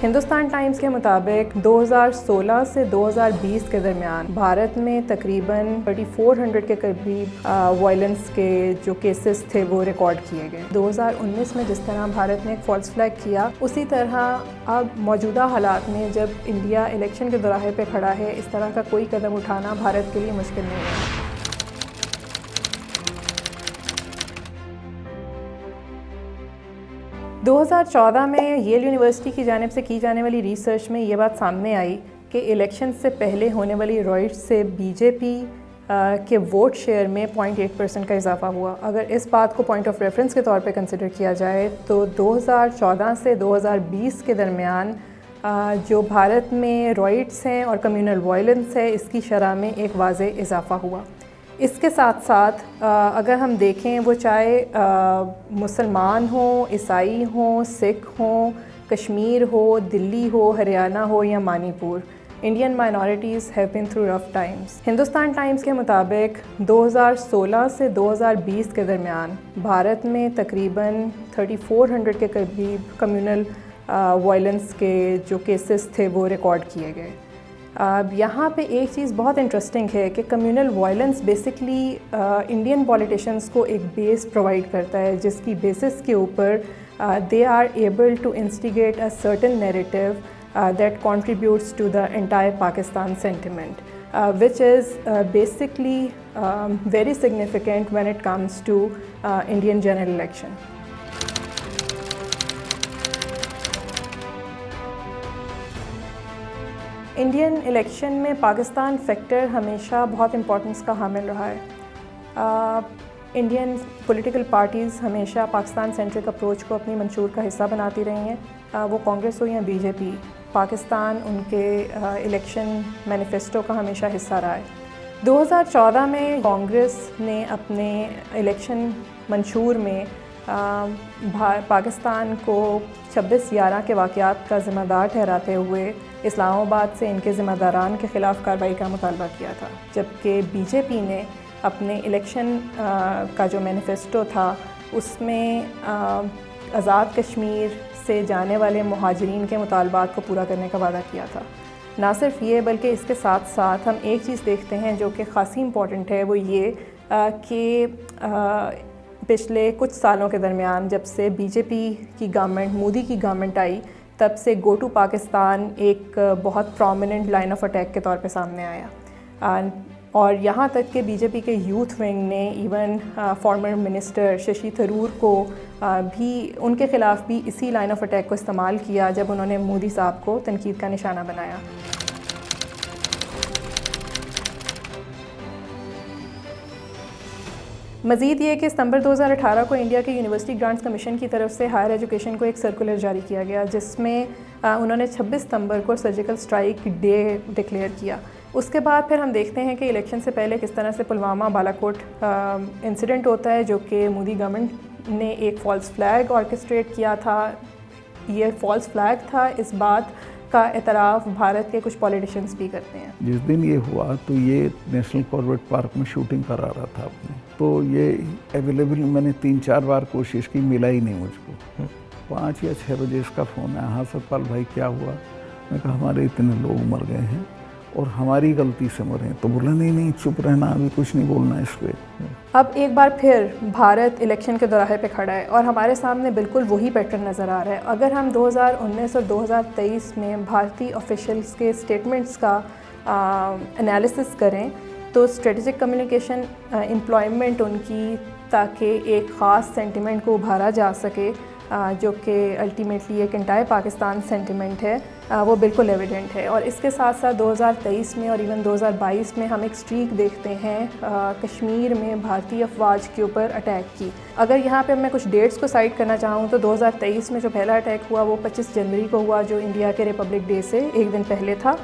Hindustan Times کے مطابق 2016 سے 2020 کے درمیان بھارت میں تقریباً 3400 کے قریب وائلنس کے جو کیسز تھے وہ ریکارڈ کیے گئے۔ 2019 میں جس طرح بھارت نے ایک فالس فلیگ کیا، اسی طرح اب موجودہ حالات میں جب انڈیا الیکشن کے دوراہے پہ کھڑا ہے، اس طرح کا کوئی قدم اٹھانا بھارت کے لیے مشکل نہیں ہے۔ 2014 میں ییل یونیورسٹی کی جانب سے کی جانے والی ریسرچ میں یہ بات سامنے آئی کہ الیکشن سے پہلے ہونے والی رائٹ سے بی جے پی کے ووٹ شیئر میں 0.8% کا اضافہ ہوا۔ اگر اس بات کو پوائنٹ آف ریفرنس کے طور پہ کنسیڈر کیا جائے تو 2014 سے 2020 کے درمیان جو بھارت میں رائٹس ہیں اور کمیونل وائلنس ہے، اس کی شرح میں ایک واضح اضافہ ہوا۔ اس کے ساتھ ساتھ اگر ہم دیکھیں، وہ چاہے مسلمان ہوں، عیسائی ہوں، سکھ ہوں، کشمیر ہو، دلی ہو، ہریانہ ہو یا منی پور، Indian minorities have been through rough Times. Hindustan Times کے مطابق 2016 سے 2020 کے درمیان بھارت میں تقریباً 3400 کے قریب کمیونل وائلنس کے جو کیسز تھے وہ ریکارڈ کیے گئے۔ اب یہاں پہ ایک چیز بہت انٹرسٹنگ ہے کہ communal violence basically Indian politicians کو ایک بیس پرووائڈ کرتا ہے، جس کی بیسس کے اوپر they are able to instigate a certain narrative that contributes to the entire Pakistan sentiment which is basically very significant when it comes to Indian general election. Indian election میں Pakistan factor ہمیشہ بہت importance کا حامل رہا ہے۔ Indian political parties ہمیشہ Pakistan centric approach کو اپنی منشور کا حصہ بناتی رہی ہیں، وہ کانگریس ہو یا بی جے پی۔ پاکستان ان کے الیکشن مینیفیسٹو کا ہمیشہ حصہ رہا ہے۔ 2014 میں کانگریس نے اپنے الیکشن منشور میں پاکستان کو 26/11 کے واقعات کا ذمہ دار ٹھہراتے ہوئے اسلام آباد سے ان کے ذمہ داران کے خلاف کارروائی کا مطالبہ کیا تھا، جبکہ بی جے پی نے اپنے الیکشن کا جو مینیفیسٹو تھا اس میں آزاد کشمیر سے جانے والے مہاجرین کے مطالبات کو پورا کرنے کا وعدہ کیا تھا۔ نہ صرف یہ بلکہ اس کے ساتھ ساتھ ہم ایک چیز دیکھتے ہیں جو کہ خاصی امپورٹنٹ ہے، وہ یہ کہ پچھلے کچھ سالوں کے درمیان جب سے بی جے پی کی گورنمنٹ، مودی کی گورنمنٹ آئی، تب سے گو ٹو پاکستان ایک بہت پرومیننٹ لائن آف اٹیک کے طور پہ سامنے آیا، اور یہاں تک کہ بی جے پی کے یوتھ ونگ نے even farmer minister Shashi Tharoor کو بھی ان کے خلاف بھی اسی لائن آف اٹیک کو استعمال کیا جب انہوں نے مودی صاحب کو تنقید کا نشانہ بنایا۔ مزید یہ کہ ستمبر 2018 کو انڈیا کے یونیورسٹی گرانٹس کمیشن کی طرف سے ہائر ایجوکیشن کو ایک سرکولر جاری کیا گیا، جس میں انہوں نے 26 ستمبر کو سرجیکل اسٹرائک ڈے ڈکلیئر کیا۔ اس کے بعد پھر ہم دیکھتے ہیں کہ الیکشن سے پہلے کس طرح سے پلوامہ بالاکوٹ انسیڈنٹ ہوتا ہے، جو کہ مودی گورنمنٹ نے ایک فالس فلیگ آرکسٹریٹ کیا تھا۔ یہ فالس فلیگ تھا، اس بات کا اعتراف بھارت کے کچھ پولیٹیشینز بھی کرتے ہیں۔ جس دن یہ ہوا تو یہ نیشنل کاربیٹ پارک میں شوٹنگ کرا رہا تھا اپنے، تو یہ اویلیبل میں نے 3-4 بار کوشش کی، ملا ہی نہیں مجھ کو۔ 5 یا 6 بجے اس کا فون آیا، ہاں ستپال بھائی کیا ہوا؟ میں کہا ہمارے اتنے لوگ مر گئے ہیں اور ہماری غلطی سے مرے ہیں۔ تو بولا نہیں چپ رہنا، ابھی کچھ نہیں بولنا اس پہ۔ اب ایک بار پھر بھارت الیکشن کے دوراہے پہ کھڑا ہے اور ہمارے سامنے بالکل وہی پیٹرن نظر آ رہا ہے۔ اگر ہم 2019 اور 2023 میں بھارتی آفیشلز کے اسٹیٹمنٹس کا انالیسس کریں تو اسٹریٹجک کمیونیکیشن امپلائمنٹ ان کی، تاکہ ایک خاص سینٹیمنٹ کو ابھارا جا سکے جو کہ الٹیمیٹلی ایک انٹائر پاکستان سینٹیمنٹ ہے، وہ بالکل ایویڈنٹ ہے۔ اور اس کے ساتھ ساتھ 2023 میں اور ایون 2022 میں ہم ایک اسٹریک دیکھتے ہیں کشمیر میں بھارتی افواج کے اوپر اٹیک کی۔ اگر یہاں پہ میں کچھ ڈیٹس کو سائٹ کرنا چاہوں تو 2023 میں جو پہلا اٹیک ہوا وہ 25 جنوری کو ہوا، جو انڈیا کے ریپبلک ڈے سے ایک دن پہلے تھا۔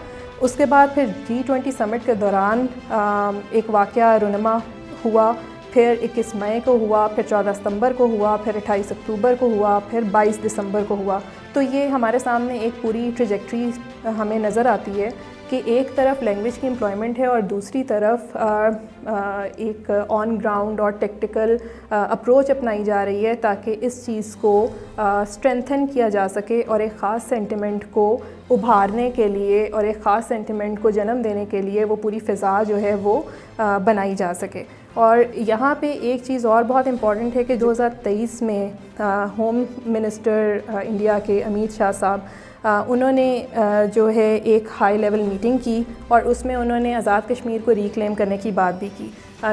اس کے بعد پھر G20 سمٹ کے دوران ایک واقعہ رونما ہوا، پھر 21 مئی کو ہوا، پھر 14 ستمبر کو ہوا، پھر 28 اکتوبر کو ہوا، پھر 22 دسمبر کو ہوا۔ تو یہ ہمارے سامنے ایک پوری ٹریجیکٹری ہمیں نظر آتی ہے کہ ایک طرف لینگویج کی امپلائمنٹ ہے اور دوسری طرف ایک آن گراؤنڈ اور ٹیکٹیکل اپروچ اپنائی جا رہی ہے تاکہ اس چیز کو اسٹرینتھن کیا جا سکے اور ایک خاص سینٹیمنٹ کو ابھارنے کے لیے اور ایک خاص سینٹیمنٹ کو جنم دینے کے لیے وہ پوری فضا جو ہے وہ بنائی جا سکے. اور یہاں پہ ایک چیز اور بہت امپورٹنٹ ہے کہ 2023 میں ہوم منسٹر انڈیا کے امیت شاہ صاحب انہوں نے جو ہے ایک ہائی لیول میٹنگ کی اور اس میں انہوں نے آزاد کشمیر کو ریکلیم کرنے کی بات بھی کی.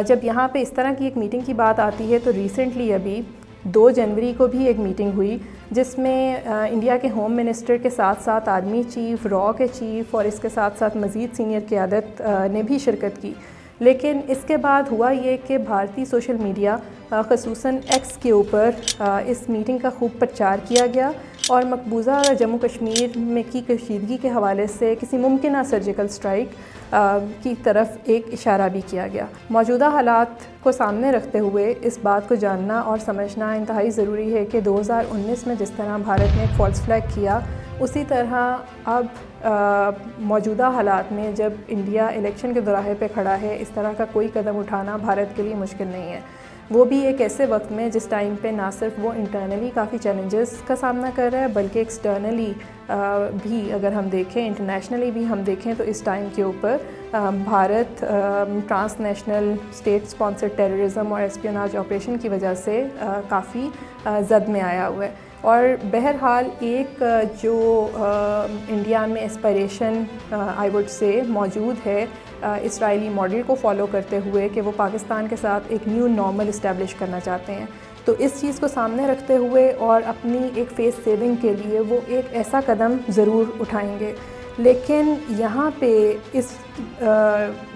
جب یہاں پہ اس طرح کی ایک میٹنگ کی بات آتی ہے تو ریسنٹلی ابھی 2 جنوری کو بھی ایک میٹنگ ہوئی جس میں انڈیا کے ہوم منسٹر کے ساتھ ساتھ آرمی چیف، را کے چیف اور اس کے ساتھ ساتھ مزید سینئر قیادت نے بھی شرکت کی. لیکن اس کے بعد ہوا یہ کہ بھارتی سوشل میڈیا خصوصاً ایکس کے اوپر اس میٹنگ کا خوب پرچار کیا گیا اور مقبوضہ جموں کشمیر میں کی کشیدگی کے حوالے سے کسی ممکنہ سرجیکل اسٹرائک کی طرف ایک اشارہ بھی کیا گیا. موجودہ حالات کو سامنے رکھتے ہوئے اس بات کو جاننا اور سمجھنا انتہائی ضروری ہے کہ 2019 میں جس طرح بھارت نے ایک فالس فلیگ کیا اسی طرح اب موجودہ حالات میں جب انڈیا الیکشن کے دوراہے پہ کھڑا ہے اس طرح کا کوئی قدم اٹھانا بھارت کے لیے مشکل نہیں ہے. وہ بھی ایک ایسے وقت میں جس ٹائم پہ نہ صرف وہ انٹرنلی کافی چیلنجز کا سامنا کر رہا ہے بلکہ ایکسٹرنلی بھی اگر ہم دیکھیں، انٹرنیشنلی بھی ہم دیکھیں تو اس ٹائم کے اوپر Bharat transnational state sponsored terrorism اور اسپیوناج آپریشن کی وجہ سے کافی زد میں آیا ہوا ہے. اور بہرحال ایک جو انڈیا میں اسپائریشن آئی وڈ سے موجود ہے اسرائیلی ماڈل کو فالو کرتے ہوئے کہ وہ پاکستان کے ساتھ ایک نیو نارمل اسٹیبلش کرنا چاہتے ہیں. تو اس چیز کو سامنے رکھتے ہوئے اور اپنی ایک فیس سیونگ کے لیے وہ ایک ایسا قدم ضرور اٹھائیں گے. لیکن یہاں پہ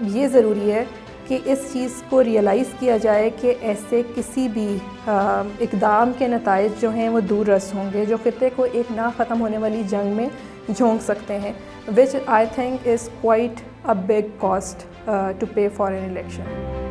یہ ضروری ہے کہ اس چیز کو ریئلائز کیا جائے کہ ایسے کسی بھی اقدام کے نتائج جو ہیں وہ دور رس ہوں گے جو خطے کو ایک نہ ختم ہونے والی جنگ میں جھونک سکتے ہیں which I think is quite a big cost to pay for an election.